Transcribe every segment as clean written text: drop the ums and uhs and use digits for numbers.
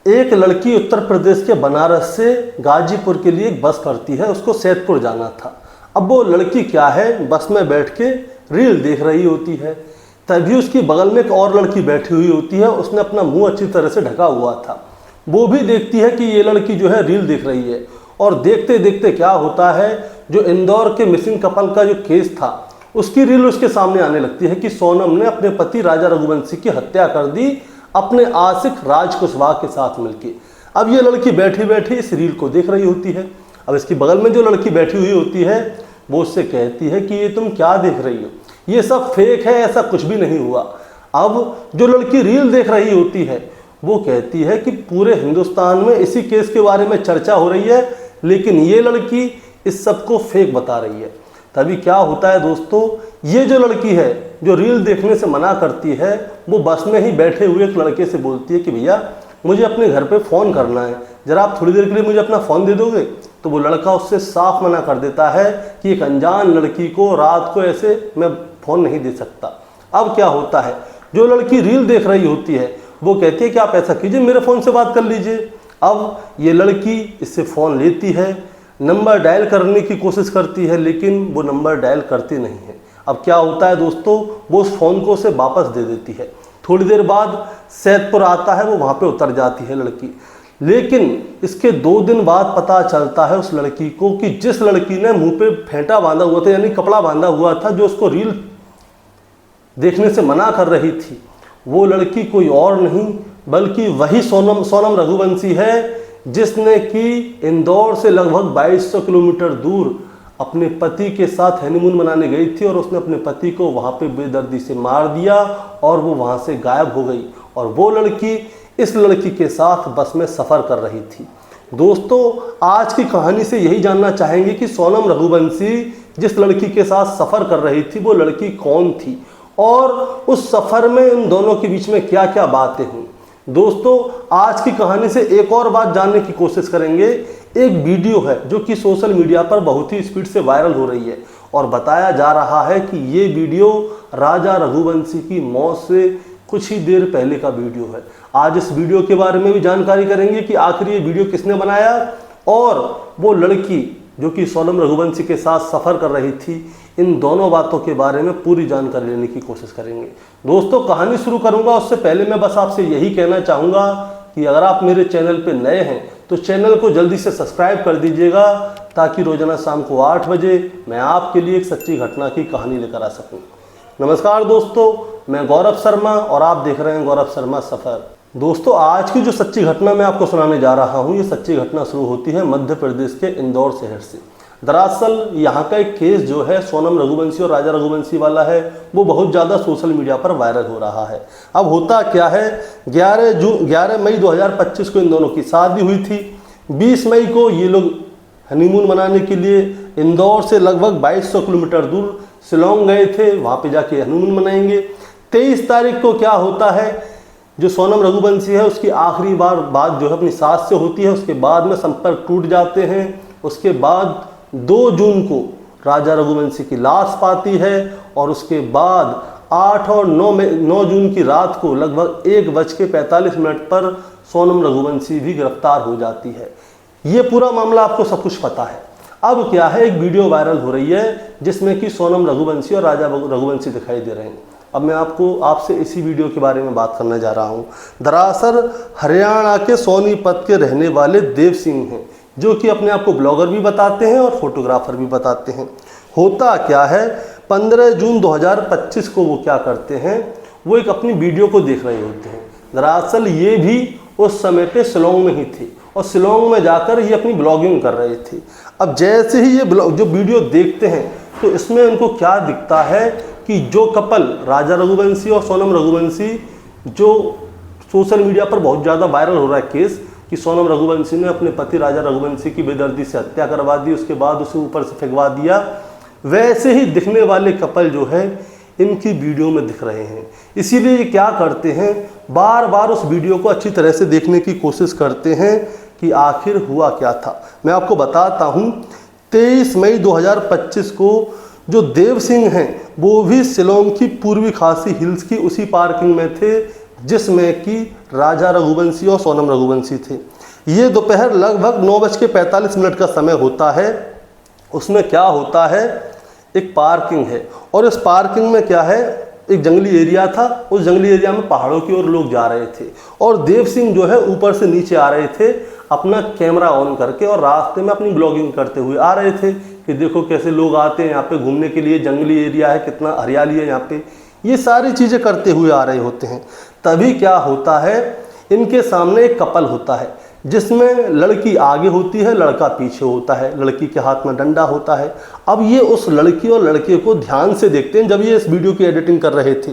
एक लड़की उत्तर प्रदेश के बनारस से गाजीपुर के लिए एक बस करती है, उसको सैदपुर जाना था। अब वो लड़की क्या है, बस में बैठ के रील देख रही होती है। तभी उसकी बगल में एक और लड़की बैठी हुई होती है, उसने अपना मुंह अच्छी तरह से ढका हुआ था। वो भी देखती है कि ये लड़की जो है रील देख रही है। और देखते देखते क्या होता है, जो इंदौर के मिसिंग कपल का जो केस था उसकी रील उसके सामने आने लगती है कि सोनम ने अपने पति राजा रघुवंशी की हत्या कर दी अपने आशिक राज कुशवाहा के साथ मिलकर। अब ये लड़की बैठी बैठी इस रील को देख रही होती है। अब इसकी बगल में जो लड़की बैठी हुई होती है वो उससे कहती है कि ये तुम क्या देख रही हो, ये सब फेक है, ऐसा कुछ भी नहीं हुआ। अब जो लड़की रील देख रही होती है वो कहती है कि पूरे हिंदुस्तान में इसी केस के बारे में चर्चा हो रही है, लेकिन ये लड़की इस सब को फेक बता रही है। तभी क्या होता है दोस्तों, ये जो लड़की है जो रील देखने से मना करती है, वो बस में ही बैठे हुए एक लड़के से बोलती है कि भैया मुझे अपने घर पे फ़ोन करना है, ज़रा आप थोड़ी देर के लिए मुझे अपना फ़ोन दे दोगे। तो वो लड़का उससे साफ मना कर देता है कि एक अनजान लड़की को रात को ऐसे मैं फ़ोन नहीं दे सकता। अब क्या होता है, जो लड़की रील देख रही होती है वो कहती है कि आप ऐसा कीजिए, मेरे फ़ोन से बात कर लीजिए। अब ये लड़की इससे फ़ोन लेती है, नंबर डायल करने की कोशिश करती है, लेकिन वो नंबर डायल करती नहीं है। अब क्या होता है दोस्तों, वो उस फ़ोन को उसे वापस दे देती है। थोड़ी देर बाद सैदपुर आता है, वो वहाँ पे उतर जाती है लड़की। लेकिन इसके 2 दिन बाद पता चलता है उस लड़की को कि जिस लड़की ने मुंह पे फेंटा बांधा हुआ था, यानी कपड़ा बांधा हुआ था, जो उसको रील देखने से मना कर रही थी, वो लड़की कोई और नहीं बल्कि वही सोनम रघुवंशी है, जिसने कि इंदौर से लगभग 2200 किलोमीटर दूर अपने पति के साथ हनीमून मनाने गई थी और उसने अपने पति को वहाँ पे बेदर्दी से मार दिया और वो वहाँ से गायब हो गई। और वो लड़की इस लड़की के साथ बस में सफ़र कर रही थी। दोस्तों, आज की कहानी से यही जानना चाहेंगे कि सोनम रघुवंशी जिस लड़की के साथ सफ़र कर रही थी वो लड़की कौन थी और उस सफ़र में इन दोनों के बीच में क्या क्या बातें हुई। दोस्तों, आज की कहानी से एक और बात जानने की कोशिश करेंगे। एक वीडियो है जो कि सोशल मीडिया पर बहुत ही स्पीड से वायरल हो रही है और बताया जा रहा है कि ये वीडियो राजा रघुवंशी की मौत से कुछ ही देर पहले का वीडियो है। आज इस वीडियो के बारे में भी जानकारी करेंगे कि आखिर ये वीडियो किसने बनाया और वो लड़की जो कि सोनम रघुवंशी के साथ सफ़र कर रही थी, इन दोनों बातों के बारे में पूरी जानकारी लेने की कोशिश करेंगे। दोस्तों, कहानी शुरू करूंगा उससे पहले मैं बस आपसे यही कहना चाहूँगा कि अगर आप मेरे चैनल पे नए हैं तो चैनल को जल्दी से सब्सक्राइब कर दीजिएगा, ताकि रोजाना शाम को 8 बजे मैं आपके लिए एक सच्ची घटना की कहानी लेकर आ सकूँ। नमस्कार दोस्तों, मैं गौरव शर्मा और आप देख रहे हैं गौरव शर्मा सफ़र। दोस्तों, आज की जो सच्ची घटना मैं आपको सुनाने जा रहा हूँ, ये सच्ची घटना शुरू होती है मध्य प्रदेश के इंदौर शहर से। दरअसल यहाँ का एक केस जो है सोनम रघुवंशी और राजा रघुवंशी वाला है, वो बहुत ज़्यादा सोशल मीडिया पर वायरल हो रहा है। अब होता क्या है, 11 मई 2025 को इन दोनों की शादी हुई थी। 20 मई को ये लोग हनीमून मनाने के लिए इंदौर से लगभग 2200 किलोमीटर दूर शिलोंग गए थे, वहाँ पे जाके हनीमून मनाएंगे। 23 तारीख को क्या होता है, जो सोनम रघुवंशी है उसकी आखिरी बार बात जो है अपनी सास से होती है, उसके बाद में संपर्क टूट जाते हैं। उसके बाद 2 जून को राजा रघुवंशी की लाश पाती है और उसके बाद 8 और 9 जून की रात को लगभग 1:45 पर सोनम रघुवंशी भी गिरफ्तार हो जाती है। ये पूरा मामला आपको सब कुछ पता है। अब क्या है, एक वीडियो वायरल हो रही है जिसमें कि सोनम रघुवंशी और राजा रघुवंशी दिखाई दे रहे हैं। अब मैं आपसे इसी वीडियो के बारे में बात करने जा रहा हूँ। दरअसल हरियाणा के सोनीपत के रहने वाले देव सिंह हैं, जो कि अपने आप को ब्लॉगर भी बताते हैं और फोटोग्राफर भी बताते हैं। होता क्या है, 15 जून 2025 को वो क्या करते हैं, वो एक अपनी वीडियो को देख रहे होते हैं। दरअसल ये भी उस समय पे शिलोंग में ही थे और शिलोंग में जाकर ये अपनी ब्लॉगिंग कर रहे थे। अब जैसे ही ये जो वीडियो देखते हैं तो इसमें उनको क्या दिखता है कि जो कपल राजा रघुवंशी और सोनम रघुवंशी, जो सोशल मीडिया पर बहुत ज़्यादा वायरल हो रहा है केस कि सोनम रघुवंशी ने अपने पति राजा रघुवंशी की बेदर्दी से हत्या करवा दी, उसके बाद उसे ऊपर से फेंकवा दिया, वैसे ही दिखने वाले कपल जो है इनकी वीडियो में दिख रहे हैं। इसीलिए ये क्या करते हैं, बार बार उस वीडियो को अच्छी तरह से देखने की कोशिश करते हैं कि आखिर हुआ क्या था। मैं आपको बताता हूँ, 23 मई 2025 को जो देव सिंह हैं वो भी शिलोंग की पूर्वी खासी हिल्स की उसी पार्किंग में थे जिसमें कि राजा रघुवंशी और सोनम रघुवंशी थे। ये दोपहर लगभग 9:45 का समय होता है। उसमें क्या होता है, एक पार्किंग है और इस पार्किंग में क्या है, एक जंगली एरिया था। उस जंगली एरिया में पहाड़ों की ओर लोग जा रहे थे और देव सिंह जो है ऊपर से नीचे आ रहे थे अपना कैमरा ऑन करके, और रास्ते में अपनी ब्लॉगिंग करते हुए आ रहे थे कि देखो कैसे लोग आते हैं यहाँ पे घूमने के लिए, जंगली एरिया है, कितना हरियाली है यहाँ पे, ये सारी चीज़ें करते हुए आ रहे होते हैं। तभी क्या होता है, इनके सामने एक कपल होता है जिसमें लड़की आगे होती है, लड़का पीछे होता है, लड़की के हाथ में डंडा होता है। अब ये उस लड़की और लड़के को ध्यान से देखते हैं। जब ये इस वीडियो की एडिटिंग कर रहे थे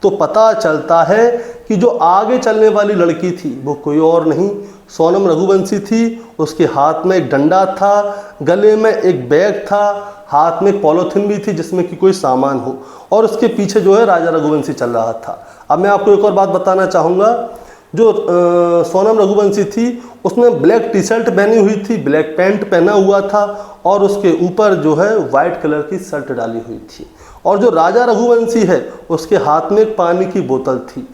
तो पता चलता है कि जो आगे चलने वाली लड़की थी वो कोई और नहीं, सोनम रघुवंशी थी। उसके हाथ में एक डंडा था, गले में एक बैग था, हाथ में एक पॉलीथिन भी थी जिसमें कि कोई सामान हो, और उसके पीछे जो है राजा रघुवंशी चल रहा था। अब मैं आपको एक और बात बताना चाहूँगा, जो सोनम रघुवंशी थी उसने ब्लैक टी शर्ट पहनी हुई थी, ब्लैक पैंट पहना हुआ था और उसके ऊपर जो है वाइट कलर की शर्ट डाली हुई थी। और जो राजा रघुवंशी है उसके हाथ में एक पानी की बोतल थी,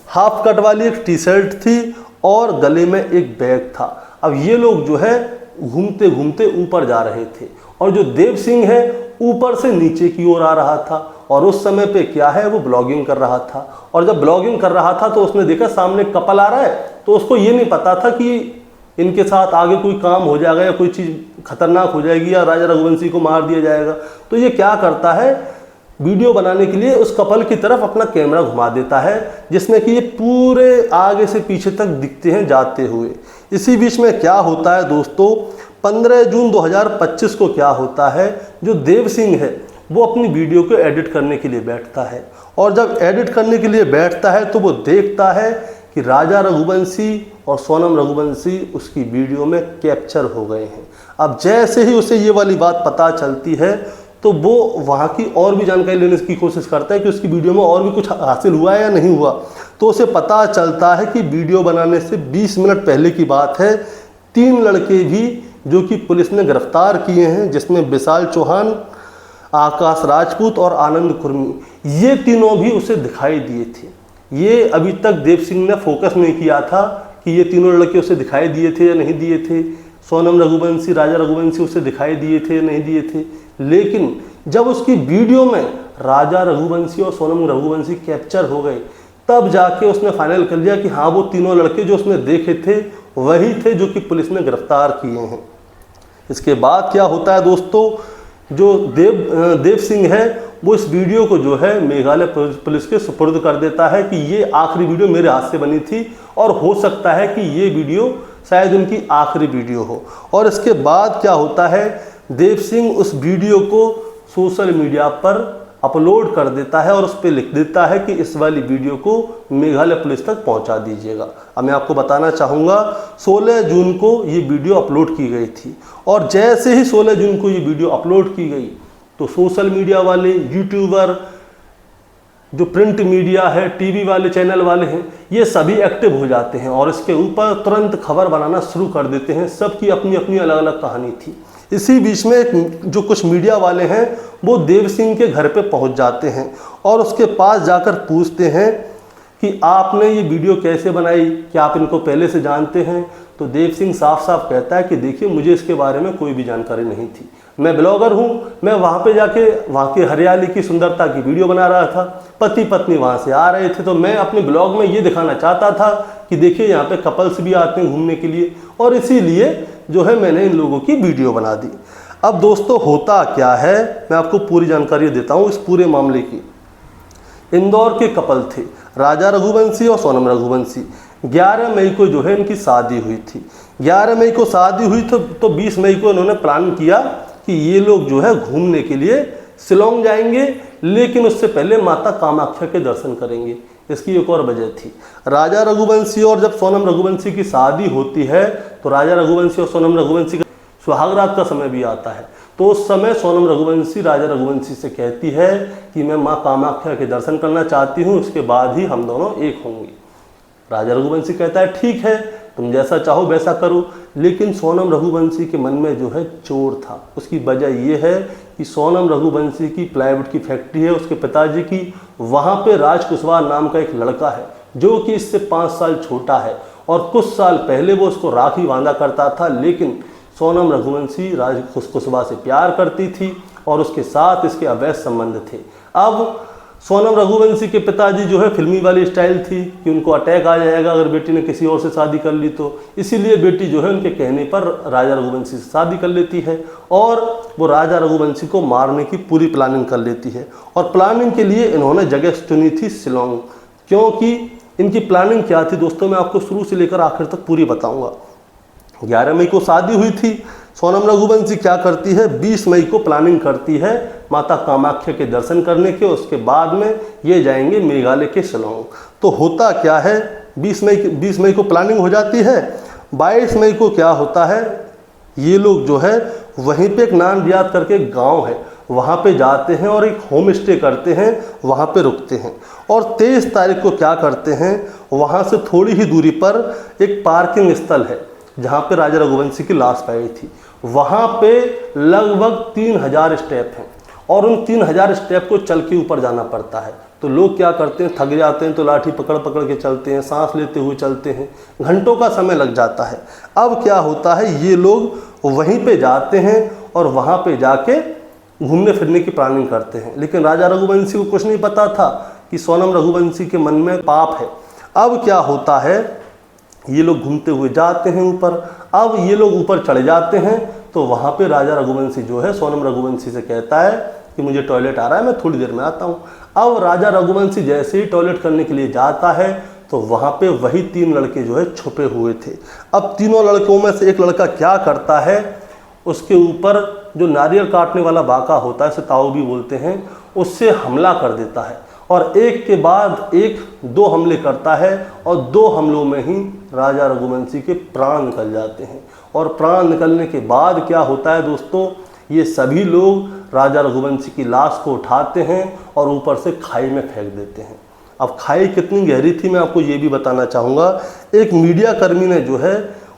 हाफ कट वाली एक टी शर्ट थी और गले में एक बैग था। अब ये लोग जो है घूमते घूमते ऊपर जा रहे थे और जो देव सिंह है ऊपर से नीचे की ओर आ रहा था और उस समय पे क्या है, वो ब्लॉगिंग कर रहा था। और जब ब्लॉगिंग कर रहा था तो उसने देखा सामने कपल आ रहा है, तो उसको ये नहीं पता था कि इनके साथ आगे कोई काम हो जाएगा या कोई चीज़ खतरनाक हो जाएगी या राजा रघुवंशी को मार दिया जाएगा। तो ये क्या करता है, वीडियो बनाने के लिए उस कपल की तरफ अपना कैमरा घुमा देता है जिसमें कि ये पूरे आगे से पीछे तक दिखते हैं जाते हुए। इसी बीच में क्या होता है दोस्तों, 15 जून 2025 को क्या होता है, जो देव सिंह है वो अपनी वीडियो को एडिट करने के लिए बैठता है और जब एडिट करने के लिए बैठता है तो वो देखता है कि राजा रघुवंशी और सोनम रघुवंशी उसकी वीडियो में कैप्चर हो गए हैं। अब जैसे ही उसे ये वाली बात पता चलती है तो वो वहाँ की और भी जानकारी लेने की कोशिश करता है कि उसकी वीडियो में और भी कुछ हासिल हुआ है या नहीं हुआ। तो उसे पता चलता है कि वीडियो बनाने से 20 मिनट पहले की बात है, 3 लड़के भी जो कि पुलिस ने गिरफ्तार किए हैं, जिसमें विशाल चौहान, आकाश राजपूत और आनंद कुर्मी, ये तीनों भी उसे दिखाई दिए थे। ये अभी तक देव सिंह ने फोकस नहीं किया था कि ये तीनों लड़के उसे दिखाई दिए थे या नहीं दिए थे, सोनम रघुवंशी, राजा रघुवंशी उसे दिखाई दिए थे या नहीं दिए थे। लेकिन जब उसकी वीडियो में राजा रघुवंशी और सोनम रघुवंशी कैप्चर हो गए तब जाके उसने फाइनल कर लिया कि हाँ, वो तीनों लड़के जो उसने देखे थे वही थे जो कि पुलिस ने गिरफ्तार किए हैं। इसके बाद क्या होता है दोस्तों, जो देव सिंह है वो इस वीडियो को जो है मेघालय पुलिस के सुपुर्द कर देता है कि ये आखिरी वीडियो मेरे हाथ से बनी थी और हो सकता है कि ये वीडियो शायद उनकी आखिरी वीडियो हो। और इसके बाद क्या होता है, देव सिंह उस वीडियो को सोशल मीडिया पर अपलोड कर देता है और उस पर लिख देता है कि इस वाली वीडियो को मेघालय पुलिस तक पहुंचा दीजिएगा। अब मैं आपको बताना चाहूँगा 16 जून को ये वीडियो अपलोड की गई थी और जैसे ही 16 जून को ये वीडियो अपलोड की गई तो सोशल मीडिया वाले, यूट्यूबर, जो प्रिंट मीडिया है, टीवी वाले चैनल वाले हैं, ये सभी एक्टिव हो जाते हैं और इसके ऊपर तुरंत खबर बनाना शुरू कर देते हैं। सबकी अपनी अपनी अलग अलग कहानी थी। इसी बीच में जो कुछ मीडिया वाले हैं वो देव सिंह के घर पे पहुंच जाते हैं और उसके पास जाकर पूछते हैं कि आपने ये वीडियो कैसे बनाई, क्या आप इनको पहले से जानते हैं। तो देव सिंह साफ साफ कहता है कि देखिए, मुझे इसके बारे में कोई भी जानकारी नहीं थी, मैं ब्लॉगर हूँ, मैं वहाँ पे जाके वहाँ की हरियाली की सुंदरता की वीडियो बना रहा था, पति पत्नी वहाँ से आ रहे थे, तो मैं अपने ब्लॉग में ये दिखाना चाहता था कि देखिए यहाँ पे कपल्स भी आते हैं घूमने के लिए, और इसीलिए जो है मैंने इन लोगों की वीडियो बना दी। अब दोस्तों होता क्या है, मैं आपको पूरी जानकारी देता हूँ इस पूरे मामले की। इंदौर के कपल थे राजा रघुवंशी और सोनम रघुवंशी। 11 मई को जो है इनकी शादी हुई थी। 11 मई को शादी हुई तो 20 मई को इन्होंने प्लान किया कि ये लोग जो है घूमने के लिए शिलोंग जाएंगे, लेकिन उससे पहले माता कामाख्या के दर्शन करेंगे। इसकी एक और वजह थी, राजा रघुवंशी और जब सोनम रघुवंशी की शादी होती है तो राजा रघुवंशी और सोनम रघुवंशी का सुहागरात का समय भी आता है। तो उस समय सोनम रघुवंशी राजा रघुवंशी से कहती है कि मैं माँ कामाख्या के दर्शन करना चाहती हूँ, उसके बाद ही हम दोनों एक होंगे। राजा रघुवंशी कहता है ठीक है, तुम जैसा चाहो वैसा करो। लेकिन सोनम रघुवंशी के मन में जो है चोर था। उसकी वजह यह है कि सोनम रघुवंशी की प्लाईवुड की फैक्ट्री है उसके पिताजी की, वहाँ पे राज कुशवाहा नाम का एक लड़का है जो कि इससे 5 साल छोटा है, और कुछ साल पहले वो उसको राखी बांधा करता था। लेकिन सोनम रघुवंशी राज कुशवाहा से प्यार करती थी और उसके साथ इसके अवैध संबंध थे। अब सोनम रघुवंशी के पिताजी जो है फिल्मी वाली स्टाइल थी कि उनको अटैक आ जाएगा अगर बेटी ने किसी और से शादी कर ली तो, इसीलिए बेटी जो है उनके कहने पर राजा रघुवंशी से शादी कर लेती है और वो राजा रघुवंशी को मारने की पूरी प्लानिंग कर लेती है। और प्लानिंग के लिए इन्होंने जगह चुनी थी शिलोंग। क्योंकि इनकी प्लानिंग क्या थी दोस्तों, मैं आपको शुरू से लेकर आखिर तक पूरी बताऊँगा। 11 मई को शादी हुई थी। सोनम रघुवंशी क्या करती है, 20 मई को प्लानिंग करती है माता कामाख्या के दर्शन करने के। उसके बाद में ये जाएंगे मेघालय के शिलोंग। तो होता क्या है, 20 मई को प्लानिंग हो जाती है। 22 मई को क्या होता है, ये लोग जो है वहीं पे एक नानबियात करके गांव है, वहाँ पे जाते हैं और एक होम स्टे करते हैं, वहाँ पे रुकते हैं। और 23 तारीख को क्या करते हैं, वहाँ से थोड़ी ही दूरी पर एक पार्किंग स्थल है जहाँ पे राजा रघुवंशी की लाश पाई थी। वहाँ पे लगभग 3000 स्टेप हैं और उन 3000 स्टेप को चल के ऊपर जाना पड़ता है। तो लोग क्या करते हैं, थक जाते हैं तो लाठी पकड़ पकड़ के चलते हैं, सांस लेते हुए चलते हैं, घंटों का समय लग जाता है। अब क्या होता है, ये लोग वहीं पे जाते हैं और वहाँ पे जाके घूमने फिरने की प्लानिंग करते हैं। लेकिन राजा रघुवंशी को कुछ नहीं पता था कि सोनम रघुवंशी के मन में पाप है। अब क्या होता है, ये लोग घूमते हुए जाते हैं ऊपर। अब ये लोग ऊपर चढ़ जाते हैं तो वहाँ पे राजा रघुवंशी जो है सोनम रघुवंशी से कहता है कि मुझे टॉयलेट आ रहा है, मैं थोड़ी देर में आता हूँ। अब राजा रघुवंशी जैसे ही टॉयलेट करने के लिए जाता है तो वहाँ पे वही 3 लड़के जो है छुपे हुए थे। अब तीनों लड़कों में से एक लड़का क्या करता है, उसके ऊपर जो नारियल काटने वाला बाका होता है, उसे ताऊ भी बोलते हैं, उससे हमला कर देता है और एक के बाद एक 2 हमले करता है और 2 हमलों में ही राजा रघुवंशी के प्राण निकल जाते हैं। और प्राण निकलने के बाद क्या होता है दोस्तों, ये सभी लोग राजा रघुवंशी की लाश को उठाते हैं और ऊपर से खाई में फेंक देते हैं। अब खाई कितनी गहरी थी मैं आपको ये भी बताना चाहूँगा। एक मीडिया कर्मी ने जो है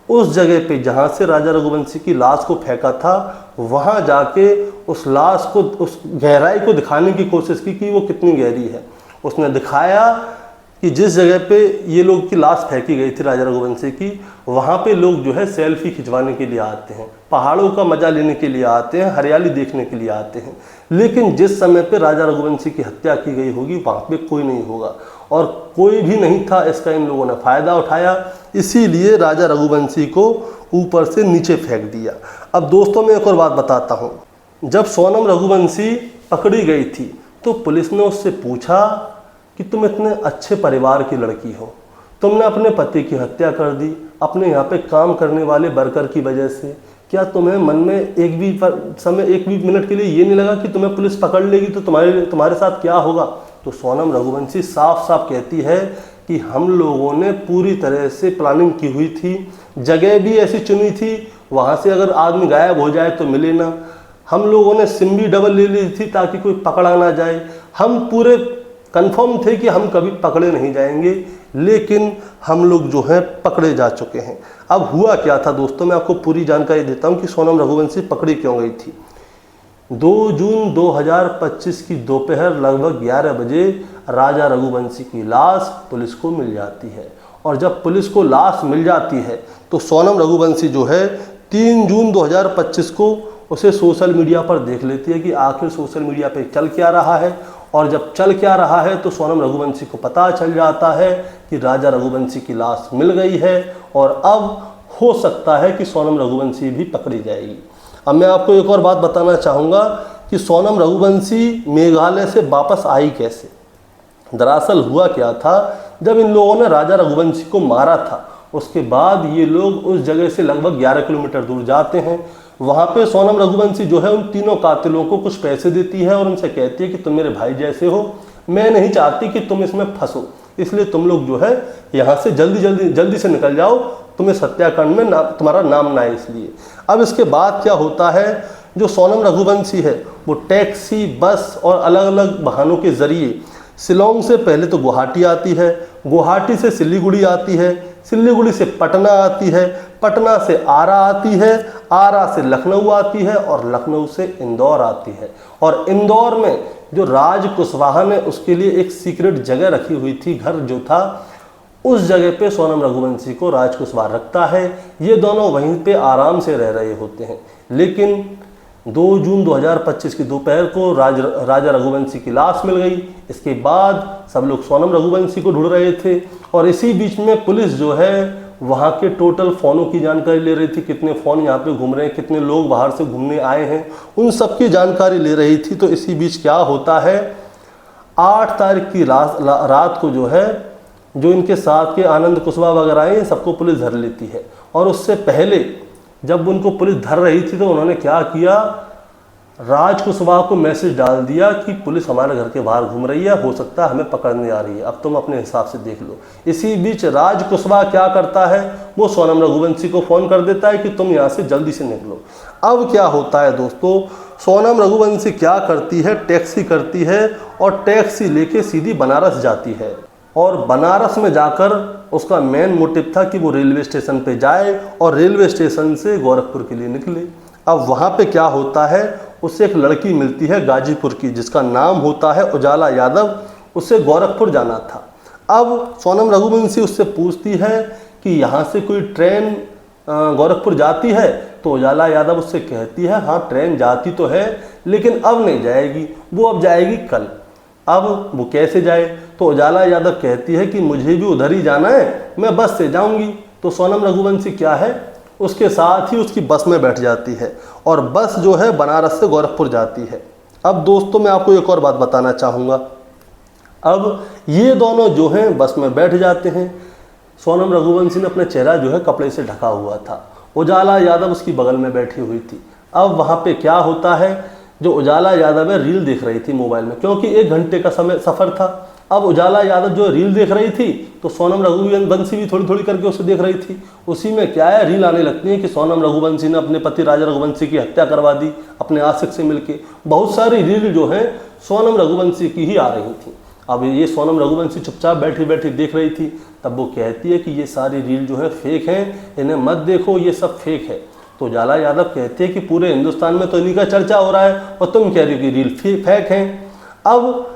उस जगह पे जहाँ से राजा रघुवंशी की लाश को फेंका था, वहाँ जाके उस लाश को, उस गहराई को दिखाने की कोशिश की कि वो कितनी गहरी है। उसने दिखाया कि जिस जगह पे ये लोग की लाश फेंकी गई थी राजा रघुवंशी की, वहाँ पे लोग जो है सेल्फी खिंचवाने के लिए आते हैं, पहाड़ों का मजा लेने के लिए आते हैं, हरियाली देखने के लिए आते हैं। लेकिन जिस समय पे राजा रघुवंशी की हत्या की गई होगी वहाँ पे कोई नहीं होगा और कोई भी नहीं था। इसका इन लोगों ने फ़ायदा उठाया, इसीलिए राजा रघुवंशी को ऊपर से नीचे फेंक दिया। अब दोस्तों मैं एक और बात बताता हूँ। जब सोनम रघुवंशी पकड़ी गई थी तो पुलिस ने उससे पूछा कि तुम इतने अच्छे परिवार की लड़की हो, तुमने अपने पति की हत्या कर दी अपने यहाँ पे काम करने वाले वर्कर की वजह से, क्या तुम्हें मन में एक भी मिनट के लिए ये नहीं लगा कि तुम्हें पुलिस पकड़ लेगी तो तुम्हारे साथ क्या होगा? तो सोनम रघुवंशी साफ साफ कहती है कि हम लोगों ने पूरी तरह से प्लानिंग की हुई थी, जगह भी ऐसी चुनी थी वहाँ से अगर आदमी गायब हो जाए तो मिले ना। हम लोगों ने सिम भी डबल ले ली थी ताकि कोई पकड़ा ना जाए। हम पूरे कंफर्म थे कि हम कभी पकड़े नहीं जाएंगे, लेकिन हम लोग जो हैं पकड़े जा चुके हैं। अब हुआ क्या था दोस्तों, मैं आपको पूरी जानकारी देता हूं कि सोनम रघुवंशी पकड़ी क्यों गई थी। 2 जून 2025 की दोपहर लगभग 11 बजे राजा रघुवंशी की लाश पुलिस को मिल जाती है और जब पुलिस को लाश मिल जाती है तो सोनम रघुवंशी जो है 3 जून 2025 को उसे सोशल मीडिया पर देख लेती है कि आखिर सोशल मीडिया पे चल क्या रहा है। और जब चल क्या रहा है तो सोनम रघुवंशी को पता चल जाता है कि राजा रघुवंशी की लाश मिल गई है और अब हो सकता है कि सोनम रघुवंशी भी पकड़ी जाएगी। अब मैं आपको एक और बात बताना चाहूँगा कि सोनम रघुवंशी मेघालय से वापस आई कैसे। दरअसल हुआ क्या था, जब इन लोगों ने राजा रघुवंशी को मारा था उसके बाद ये लोग उस जगह से लगभग 11 किलोमीटर दूर जाते हैं। वहाँ पे सोनम रघुवंशी जो है उन तीनों कातिलों को कुछ पैसे देती है और उनसे कहती है कि तुम मेरे भाई जैसे हो, मैं नहीं चाहती कि तुम इसमें फंसो, इसलिए तुम लोग जो है यहाँ से जल्दी से निकल जाओ, तुम्हें हत्याकांड में तुम्हारा नाम ना है इसलिए। अब इसके बाद क्या होता है, जो सोनम रघुवंशी है वो टैक्सी, बस और अलग अलग वाहनों के ज़रिए शिलोंग से पहले तो गुवाहाटी आती है, गुवाहाटी से सिलीगुड़ी आती है, सिलीगुड़ी से पटना आती है, पटना से आरा आती है, आरा से लखनऊ आती है और लखनऊ से इंदौर आती है। और इंदौर में जो राज कुशवाहा ने उसके लिए एक सीक्रेट जगह रखी हुई थी, घर जो था, उस जगह पे सोनम रघुवंशी को राज कुशवाहा रखता है। ये दोनों वहीं पे आराम से रह रहे होते हैं, लेकिन 2 जून 2025 की दोपहर को राजा रघुवंशी की लाश मिल गई। इसके बाद सब लोग सोनम रघुवंशी को ढूंढ रहे थे और इसी बीच में पुलिस जो है वहाँ के टोटल फ़ोनों की जानकारी ले रही थी, कितने फ़ोन यहाँ पे घूम रहे हैं, कितने लोग बाहर से घूमने आए हैं, उन सब की जानकारी ले रही थी। तो इसी बीच क्या होता है, 8 तारीख की रात को जो है जो इनके साथ के आनंद कुशवाहा वगैरह आए, सबको पुलिस धर लेती है। और उससे पहले जब उनको पुलिस धर रही थी तो उन्होंने क्या किया, राज कुशवाहा को मैसेज डाल दिया कि पुलिस हमारे घर के बाहर घूम रही है, हो सकता है हमें पकड़ने आ रही है, अब तुम अपने हिसाब से देख लो। इसी बीच राज कुशवाहा क्या करता है, वो सोनम रघुवंशी को फ़ोन कर देता है कि तुम यहाँ से जल्दी से निकलो। अब क्या होता है दोस्तों, सोनम रघुवंशी क्या करती है, टैक्सी करती है और टैक्सी लेके सीधी बनारस जाती है। और बनारस में जाकर उसका मेन मोटिव था कि वो रेलवे स्टेशन पे जाए और रेलवे स्टेशन से गोरखपुर के लिए निकले। अब वहाँ पे क्या होता है, उससे एक लड़की मिलती है गाजीपुर की, जिसका नाम होता है उजाला यादव। उससे गोरखपुर जाना था। अब सोनम रघुवंशी उससे पूछती है कि यहाँ से कोई ट्रेन गोरखपुर जाती है, तो उजाला यादव उससे कहती है हाँ ट्रेन जाती तो है, लेकिन अब नहीं जाएगी, वो अब जाएगी कल। अब वो कैसे जाए, तो उजाला यादव कहती है कि मुझे भी उधर ही जाना है, मैं बस से जाऊंगी। तो सोनम रघुवंशी क्या है, उसके साथ ही उसकी बस में बैठ जाती है और बस जो है बनारस से गोरखपुर जाती है। अब दोस्तों मैं आपको एक और बात बताना चाहूँगा। अब ये दोनों जो हैं बस में बैठ जाते हैं। सोनम रघुवंशी ने अपना चेहरा जो है कपड़े से ढका हुआ था, उजाला यादव उसकी बगल में बैठी हुई थी। अब वहाँ पे क्या होता है, जो उजाला यादव है रील देख रही थी मोबाइल में, क्योंकि 1 घंटे का सफ़र था। अब उजाला यादव जो रील देख रही थी तो सोनम रघुवंशी भी थोड़ी थोड़ी करके उसे देख रही थी। उसी में क्या है, रील आने लगती है कि सोनम रघुवंशी ने अपने पति राजा रघुवंशी की हत्या करवा दी अपने आशिक से मिलके। बहुत सारी रील जो है सोनम रघुवंशी की ही आ रही थी। अब ये सोनम रघुवंशी चुपचाप बैठी बैठी देख रही थी। तब वो कहती है कि ये सारी रील जो है फेक हैं, इन्हें मत देखो, ये सब फेक है। तो उजाला यादव कहते हैं कि पूरे हिंदुस्तान में तो इन्हीं का चर्चा हो रहा है और तुम कह रही हो कि रील फेक हैं। अब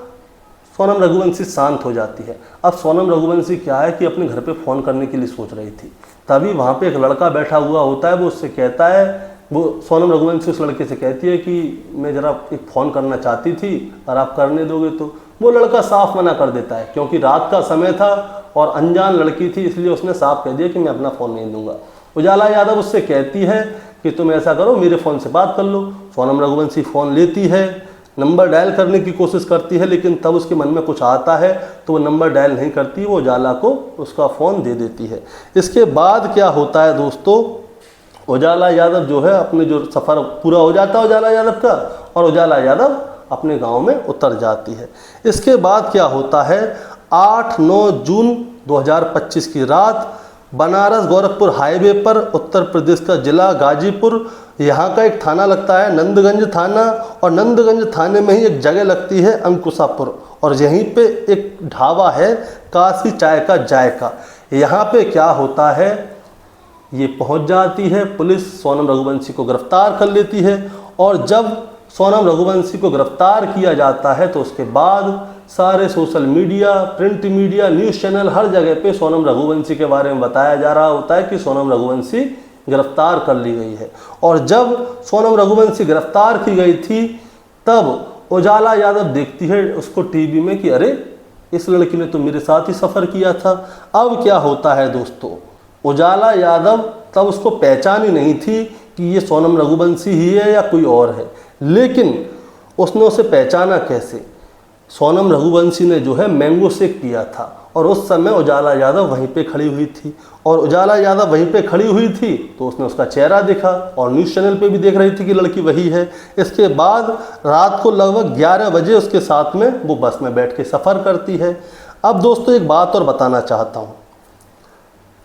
सोनम रघुवंशी शांत हो जाती है। अब सोनम रघुवंशी क्या है कि अपने घर पे फ़ोन करने के लिए सोच रही थी, तभी वहाँ पे एक लड़का बैठा हुआ होता है। वो उससे कहता है, वो सोनम रघुवंशी उस लड़के से कहती है कि मैं ज़रा एक फ़ोन करना चाहती थी, और आप करने दोगे तो? वो लड़का साफ मना कर देता है, क्योंकि रात का समय था और अनजान लड़की थी, इसलिए उसने साफ कह दिया कि मैं अपना फ़ोन नहीं दूंगा। उजाला यादव उससे कहती है कि तुम ऐसा करो, मेरे फ़ोन से बात कर लो। सोनम रघुवंशी फ़ोन लेती है, नंबर डायल करने की कोशिश करती है, लेकिन तब उसके मन में कुछ आता है तो वो नंबर डायल नहीं करती, वो उजाला को उसका फ़ोन दे देती है। इसके बाद क्या होता है दोस्तों, उजाला यादव जो है अपने जो सफ़र पूरा हो जाता है उजाला यादव का, और उजाला यादव अपने गांव में उतर जाती है। इसके बाद क्या होता है, 8-9 जून 2025 की रात बनारस गोरखपुर हाईवे पर उत्तर प्रदेश का जिला गाजीपुर, यहाँ का एक थाना लगता है नंदगंज थाना, और नंदगंज थाने में ही एक जगह लगती है अंकुशापुर, और यहीं पे एक ढाबा है काशी चाय का जायका। यहाँ पे क्या होता है, ये पहुँच जाती है पुलिस, सोनम रघुवंशी को गिरफ्तार कर लेती है। और जब सोनम रघुवंशी को गिरफ्तार किया जाता है तो उसके बाद सारे social media, print media, news channel, हर जगह पे सोनम रघुवंशी के बारे में बताया जा रहा होता है कि सोनम रघुवंशी गिरफ्तार कर ली गई है। और जब सोनम रघुवंशी गिरफ्तार की गई थी तब उजाला यादव देखती है उसको टीवी में कि अरे इस लड़की ने तो मेरे साथ ही सफ़र किया था। अब क्या होता है दोस्तों, उजाला यादव तब उसको पहचान ही नहीं थी कि ये सोनम रघुवंशी ही है या कोई और है, लेकिन उसने उसे पहचाना कैसे, सोनम रघुवंशी ने जो है मैंगो शेक पिया था और उस समय उजाला यादव वहीं पे खड़ी हुई थी। और उजाला यादव वहीं पे खड़ी हुई थी तो उसने उसका चेहरा देखा और न्यूज़ चैनल पे भी देख रही थी कि लड़की वही है। इसके बाद रात को लगभग 11 बजे उसके साथ में वो बस में बैठ के सफ़र करती है। अब दोस्तों एक बात और बताना चाहता हूँ,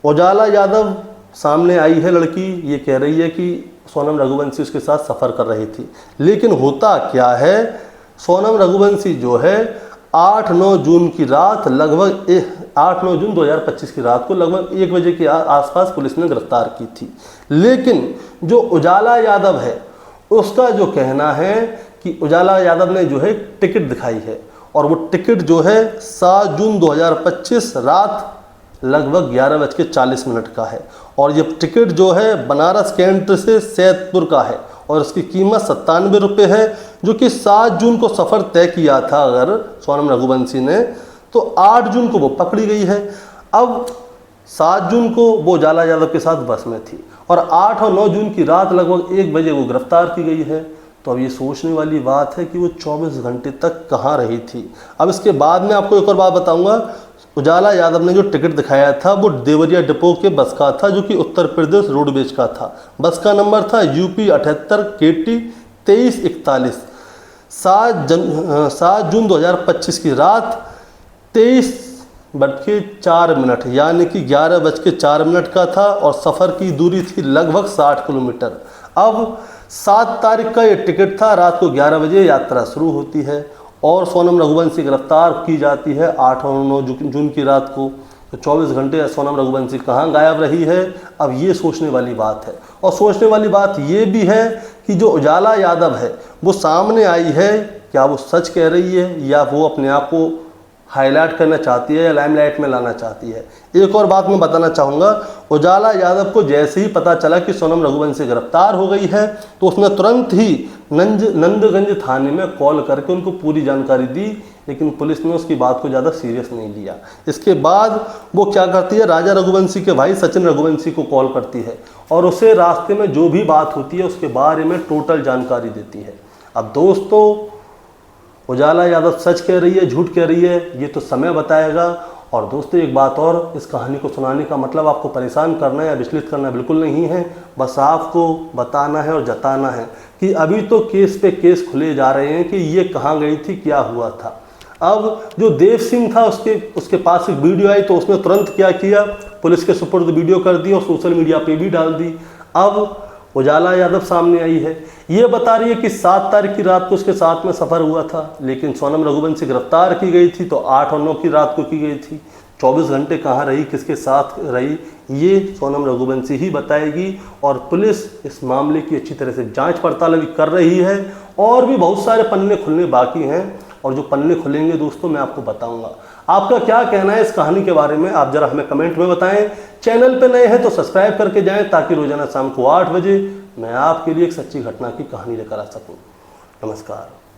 उजाला यादव सामने आई है लड़की, ये कह रही है कि सोनम रघुवंशी उसके साथ सफ़र कर रही थी, लेकिन होता क्या है, सोनम रघुवंशी जो है 8-9 जून की रात लगभग 8-9 जून 2025 की रात को लगभग 1 बजे के आसपास पुलिस ने गिरफ्तार की थी। लेकिन जो उजाला यादव है उसका जो कहना है कि उजाला यादव ने जो है टिकट दिखाई है, और वो टिकट जो है 7 जून 2025 रात लगभग 11:40 का है। और ये टिकट जो है बनारस केंट से सैदपुर का है और इसकी कीमत 97 रुपये है, जो कि 7 जून को सफ़र तय किया था अगर सोनम रघुवंशी ने, तो 8 जून को वो पकड़ी गई है। अब 7 जून को वो उजाला यादव के साथ बस में थी और 8 और 9 जून की रात लगभग 1 बजे वो गिरफ्तार की गई है। तो अब ये सोचने वाली बात है कि वो 24 घंटे तक कहाँ रही थी। अब इसके बाद में आपको एक और बात बताऊंगा, उजाला यादव ने जो टिकट दिखाया था वो देवरिया डिपो के बस का था, जो कि उत्तर प्रदेश रोडवेज का था। बस का नंबर था UP 78 KT 2341। 7 जून 2025 की रात 23:04 यानी कि 11:04 का था और सफ़र की दूरी थी लगभग 60 किलोमीटर। अब 7 तारीख का ये टिकट था, रात को 11 बजे यात्रा शुरू होती है और सोनम रघुवंशी गिरफ्तार की जाती है 8 और 9 जून की रात को। तो 24 घंटे सोनम रघुवंशी कहाँ गायब रही है, अब ये सोचने वाली बात है। और सोचने वाली बात ये भी है कि जो उजाला यादव है वो सामने आई है, क्या वो सच कह रही है या वो अपने आप को हाईलाइट करना चाहती है या लाइमलाइट में लाना चाहती है। एक और बात मैं बताना चाहूँगा, उजाला यादव को जैसे ही पता चला कि सोनम रघुवंशी गिरफ्तार हो गई है तो उसने तुरंत ही नंदगंज थाने में कॉल करके उनको पूरी जानकारी दी, लेकिन पुलिस ने उसकी बात को ज़्यादा सीरियस नहीं लिया। इसके बाद वो क्या करती है, राजा रघुवंशी के भाई सचिन रघुवंशी को कॉल करती है और उसे रास्ते में जो भी बात होती है उसके बारे में टोटल जानकारी देती है। अब दोस्तों, उजाला यादव सच कह रही है झूठ कह रही है ये तो समय बताएगा। और दोस्तों एक बात और, इस कहानी को सुनाने का मतलब आपको परेशान करना या विचलित करना बिल्कुल नहीं है, बस आपको बताना है और जताना है कि अभी तो केस पे केस खुले जा रहे हैं कि ये कहाँ गई थी, क्या हुआ था। अब जो देव सिंह था उसके पास एक वीडियो आई तो उसने तुरंत क्या किया, पुलिस के सुपुर्द वीडियो कर दी और सोशल मीडिया पे भी डाल दी। अब उजाला यादव सामने आई है, ये बता रही है कि 7 तारीख की रात को उसके साथ में सफ़र हुआ था, लेकिन सोनम रघुवंशी गिरफ्तार की गई थी तो 8 और 9 की रात को की गई थी। 24 घंटे कहाँ रही, किसके साथ रही, ये सोनम रघुवंशी ही बताएगी। और पुलिस इस मामले की अच्छी तरह से जांच पड़ताल अभी कर रही है और भी बहुत सारे पन्ने खुलने बाकी हैं और जो पन्ने खुलेंगे दोस्तों मैं आपको बताऊंगा। आपका क्या कहना है इस कहानी के बारे में, आप जरा हमें कमेंट में बताएं। चैनल पे नए हैं तो सब्सक्राइब करके जाएं ताकि रोजाना शाम को 8 बजे मैं आपके लिए एक सच्ची घटना की कहानी लेकर आ सकूं। नमस्कार।